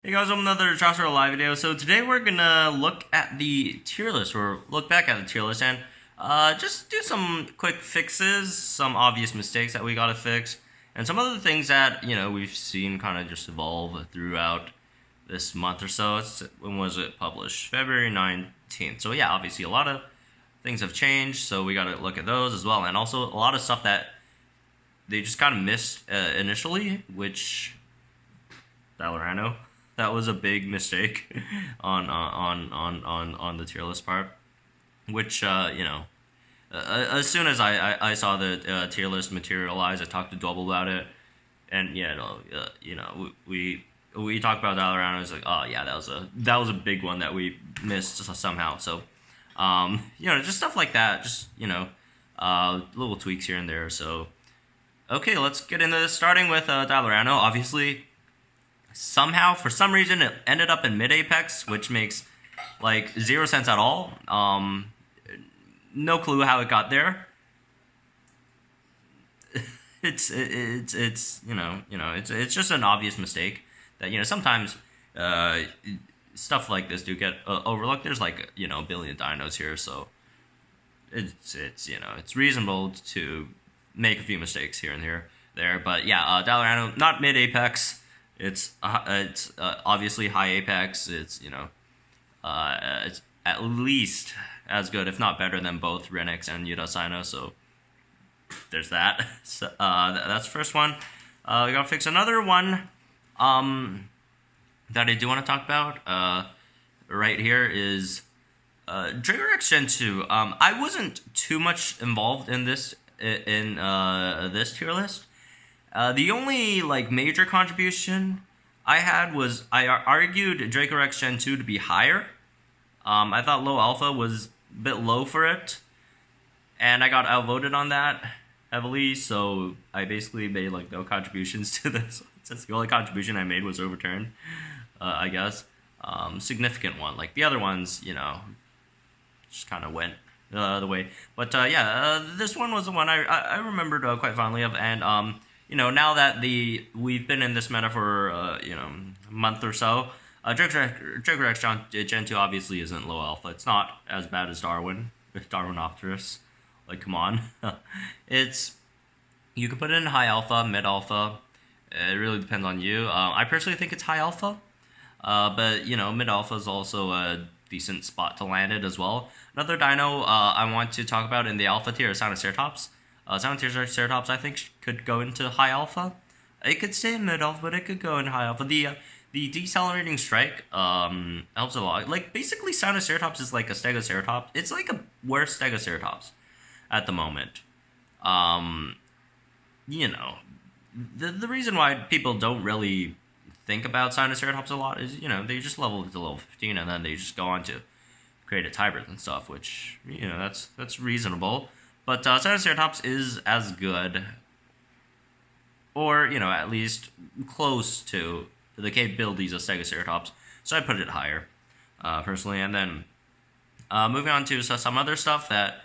Hey guys, welcome to another Jurassic live video. So today we're gonna look at the tier list, or look back at the tier list, and just do some quick fixes, some obvious mistakes that we gotta fix, and some other things that we've seen kind of just evolve throughout this month or so. When was it published? February 19th. So yeah, obviously a lot of things have changed, so we gotta look at those as well, and also a lot of stuff that they just kind of missed initially, which Diarano. That was a big mistake on the tier list part. Which as soon as I saw the tier list materialize, I talked to Double about it, and we talked about Diarano. It's like, oh yeah, that was a big one that we missed somehow. So just stuff like that. Just little tweaks here and there. So okay, let's get into this. Starting with Diarano, obviously. Somehow, for some reason, it ended up in mid-apex, which makes, like, 0 sense at all. No clue how it got there. It's just an obvious mistake that, sometimes, stuff like this do get overlooked. There's, like, a billion dinos here, so it's reasonable to make a few mistakes here and there. But, yeah, Diarano, not mid-apex. It's obviously high apex. It's it's at least as good, if not better, than both Renix and Udasino. So there's that. So, that's the first one. We gotta fix another one. That I do want to talk about. Right here is Dragorex Gen 2. I wasn't too much involved in this this tier list. The only major contribution I had was I argued Dracorex Gen 2 to be higher. I thought low alpha was a bit low for it, and I got outvoted on that heavily, so I basically made no contributions to this. Since the only contribution I made was overturned, I guess. Significant one. Like the other ones, just kind of went the other way. But this one was the one I remembered quite fondly of, and now that we've been in this meta for a month or so, Dracorex Gen 2 obviously isn't low alpha. It's not as bad as Darwinopterus. Like, come on. You can put it in high alpha, mid alpha. It really depends on you. I personally think it's high alpha, but mid alpha is also a decent spot to land it as well. Another dino I want to talk about in the alpha tier is Sinoceratops. Sinoceratops, I think, could go into high alpha. It could stay in mid alpha, but it could go in high alpha. The decelerating strike helps a lot. Like, basically, Sinoceratops is like a Stegoceratops. It's like a worse Stegoceratops at the moment. The reason why people don't really think about Sinoceratops a lot is, they just level it to level 15, and then they just go on to create its hybrids and stuff, which, that's reasonable. But Sinoceratops is as good, or, at least close to the capabilities of Stegoceratops. So I put it higher, personally. And then moving on to some other stuff that,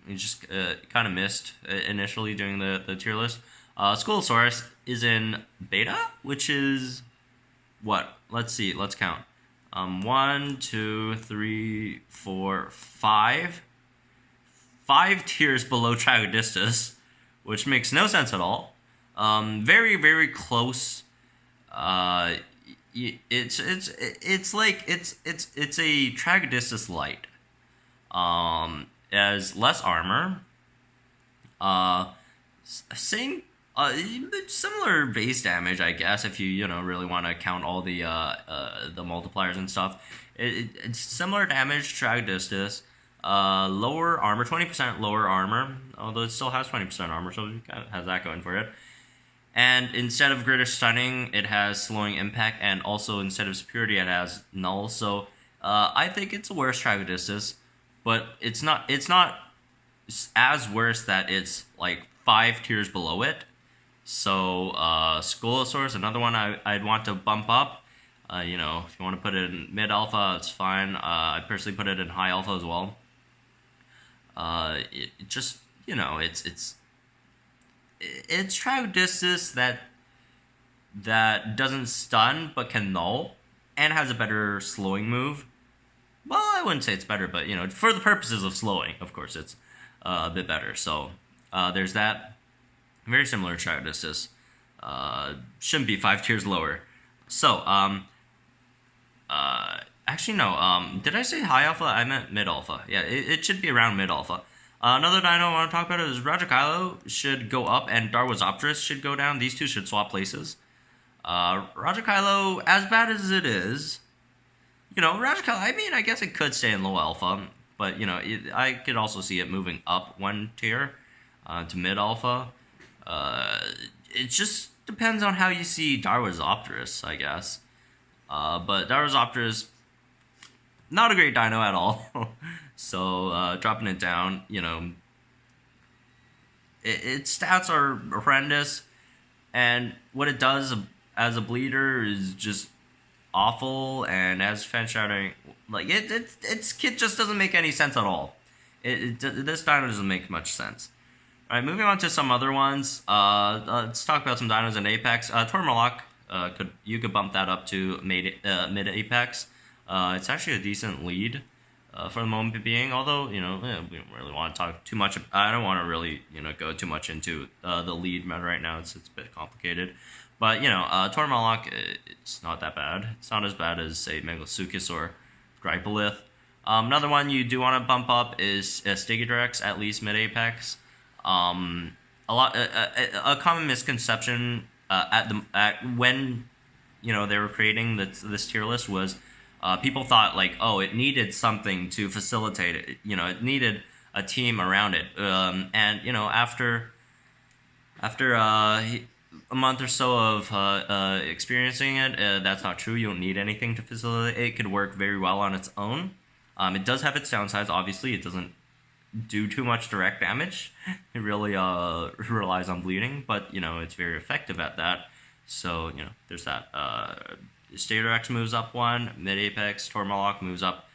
we just kind of missed initially during the tier list. Skulosaurus is in beta, which is what? Let's see. Let's count. 1, 2, 3, 4, 5. 5 tiers below Tragodistus, which makes no sense at all. Very, very close. It's a Tragodistus light. Has less armor. Same. Similar base damage, I guess, if you really want to count all the multipliers and stuff. It's similar damage to Tragodistus. Lower armor, 20% lower armor, although it still has 20% armor, so it kind of has that going for it. And instead of greater stunning, it has slowing impact, and also instead of superiority, it has null. So I think it's a worse Tragodistus, but it's not as worse that it's like 5 tiers below it. So, Skulosaurus, another one I'd want to bump up. If you want to put it in mid-alpha, it's fine. I personally put it in high alpha as well. It just, it's Tragodistus that that doesn't stun but can null and has a better slowing move. Well, I wouldn't say it's better, but for the purposes of slowing, of course, it's a bit better. So there's that. Very similar to Triodistus. Shouldn't be 5 tiers lower. So actually no. Did I say high alpha? I meant mid alpha. Yeah, it should be around mid alpha. Another dino I want to talk about is Rajakylo should go up and Darwazopterus should go down. These two should swap places. Rajakylo, as bad as it is, Rajakylo, I mean, I guess it could stay in low alpha, but, I could also see it moving up 1 tier to mid alpha. It just depends on how you see Darwazopterus, I guess. But Darwazopterus, not a great dino at all. So, dropping it down, its stats are horrendous, and what it does as a bleeder is just awful, and as fan shouting, like its kit just doesn't make any sense at all. This dino doesn't make much sense. All right, moving on to some other ones. Let's talk about some dinos in Apex. Tormalock, you could bump that up to mid Apex. It's actually a decent lead for the moment being. Although we don't really want to talk too much. I don't want to really go too much into the lead meta right now. It's a bit complicated. But, Tormalock, it's not that bad. It's not as bad as, say, Megalosukis or Gripelith. Another one you do want to bump up is Stegodrax, at least mid-Apex. A common misconception when, they were creating this tier list was people thought, like, oh, it needed something to facilitate it. It needed a team around it. And, after a month or so of experiencing it, that's not true. You don't need anything to facilitate it. It could work very well on its own. It does have its downsides, obviously. It doesn't do too much direct damage. It really relies on bleeding, but, it's very effective at that. So, there's that. Stegodrax moves up 1, mid-Apex. Tormalock moves up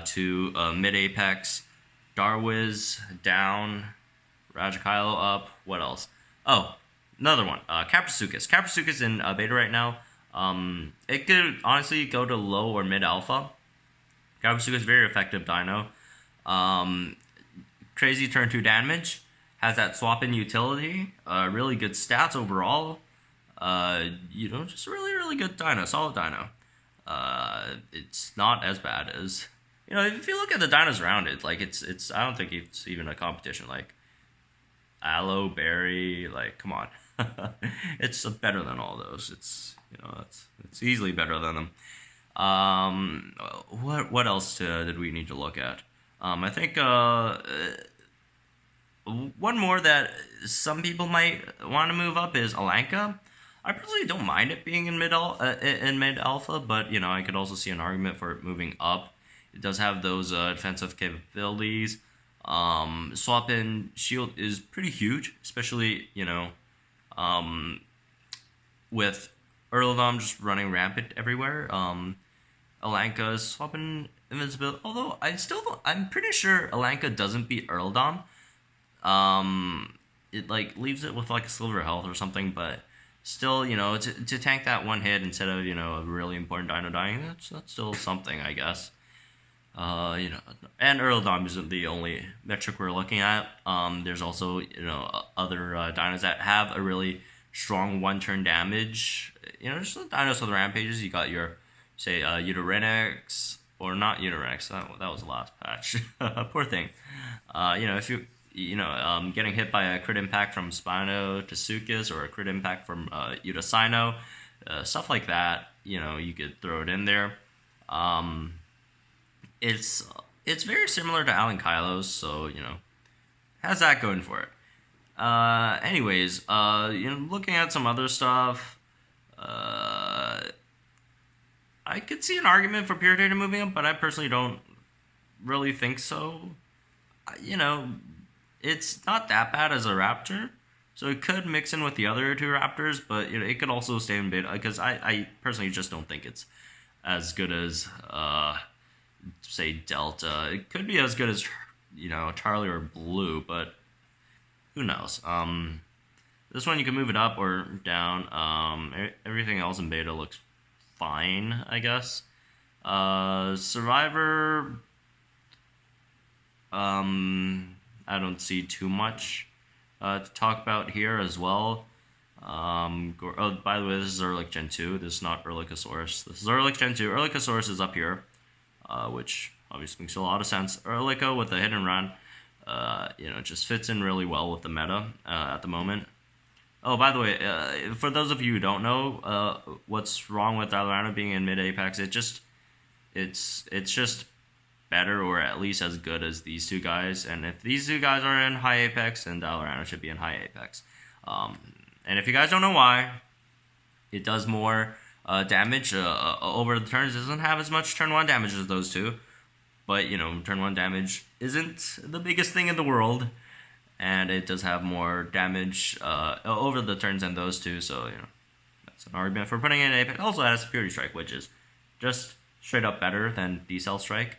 to mid-Apex. Darwiz down. Rajakylo up. What else? Oh, another one, Caprasukis. Caprasukis in beta right now. It could honestly go to low or mid alpha. Caprasukis very effective dino. Crazy turn 2 damage. Has that swap in utility. Really good stats overall. Just really good dino. Solid dino. It's not as bad as if you look at the dinos around it. Like it's I don't think it's even a competition. Like Aloe, Berry, like come on. It's better than all those. It's it's easily better than them. What else did we need to look at? I think one more that some people might want to move up is Alanka. I personally don't mind it being in mid alpha, but I could also see an argument for it moving up. It does have those defensive capabilities. Swap in shield is pretty huge, especially with Erldom just running rampant everywhere. Alanka's swapping invincibility, although I'm pretty sure Alanka doesn't beat Erldom. It leaves it with a silver health or something, but still, to tank that one hit instead of a really important dino dying, that's still something, I guess. And Erldom isn't the only metric we're looking at. There's also, other dinos that have a really strong one-turn damage. Just the dinos with rampages. You got your, say, Uterenix, or not Uterenix. That was the last patch. Poor thing. If you, getting hit by a crit impact from Spino to Sukis, or a crit impact from Utasino, stuff like that, you could throw it in there. It's very similar to Alankylo's, so has that going for it. Anyways, looking at some other stuff, I could see an argument for Pure Data moving up, but I personally don't really think so. It's not that bad as a Raptor, so it could mix in with the other 2 Raptors, but it could also stay in beta, because I personally just don't think it's as good as say Delta. It could be as good as Charlie or Blue, but who knows. This one you can move it up or down. Everything else in beta looks fine, I guess. Survivor, I don't see too much to talk about here as well. Oh, by the way, this is Erlich Gen 2. This is not Erlichosaurus. This is Erlich Gen 2. Erlichosaurus is up here, which obviously makes a lot of sense. Erlicho with the hit and run, just fits in really well with the meta at the moment. Oh, by the way, for those of you who don't know what's wrong with Diarano being in mid-apex, it's just better, or at least as good as these two guys. And if these two guys are in high apex, then Diarano should be in high apex. And if you guys don't know why, it does more damage over the turns. It doesn't have as much turn 1 damage as those two. But, turn 1 damage isn't the biggest thing in the world. And it does have more damage over the turns than those two. So, that's an argument for putting it in apex. Also, it has Security Strike, which is just straight up better than D-Cell Strike.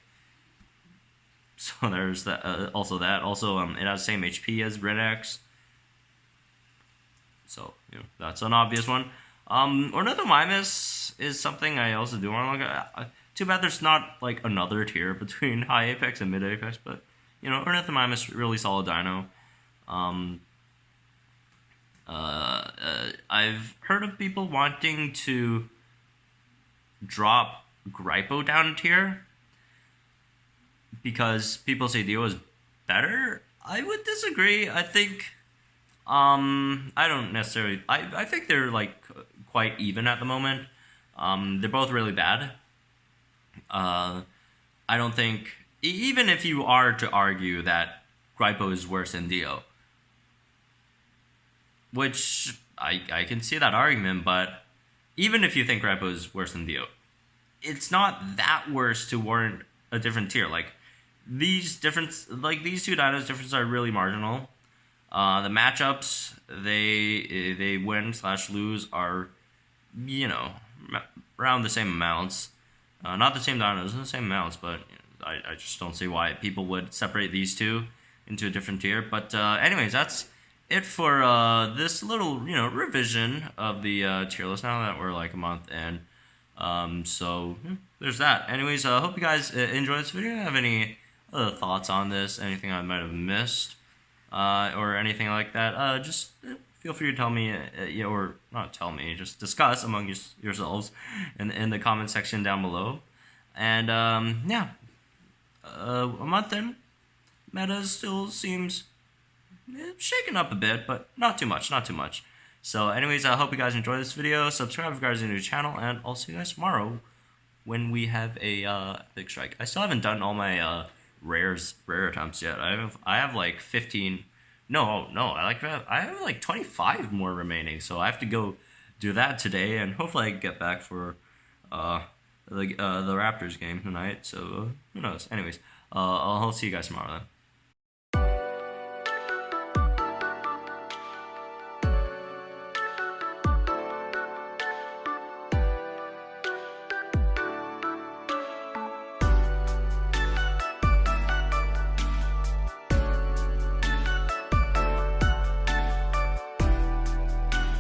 So there's that. Also, it has the same HP as Red X. So, that's an obvious one. Ornithomimus is something I also do want to look at. Too bad there's not, like, another tier between high apex and mid apex, but, Ornithomimus, really solid dino. I've heard of people wanting to drop Grypo down a tier because people say Dio is better. I would disagree. I think I don't necessarily. I think they're like quite even at the moment. They're both really bad. I don't think, even if you are to argue that Grypo is worse than Dio, which I can see that argument, but even if you think Grypo is worse than Dio, it's not that worse to warrant a different tier. Like these two dinos differences are really marginal. The matchups they win/lose are, around the same amounts. Not the same dinos, the same amounts, but I just don't see why people would separate these two into a different tier. But anyways, that's it for this little revision of the tier list. Now that we're like a month in, so there's that. Anyways, I hope you guys enjoyed this video. Have any other thoughts on this? Anything I might have missed, or anything like that? Just feel free to tell me, or not tell me, just discuss among yourselves in the comment section down below. And a month in, meta still seems shaken up a bit, but not too much. So anyways, I hope you guys enjoyed this video. Subscribe if you guys are new to the channel, and I'll see you guys tomorrow when we have a big strike. I still haven't done all my rare attempts yet. I have like 15. No, I have like 25 more remaining, so I have to go do that today, and hopefully I can get back for the Raptors game tonight. So who knows? Anyways, I'll see you guys tomorrow then.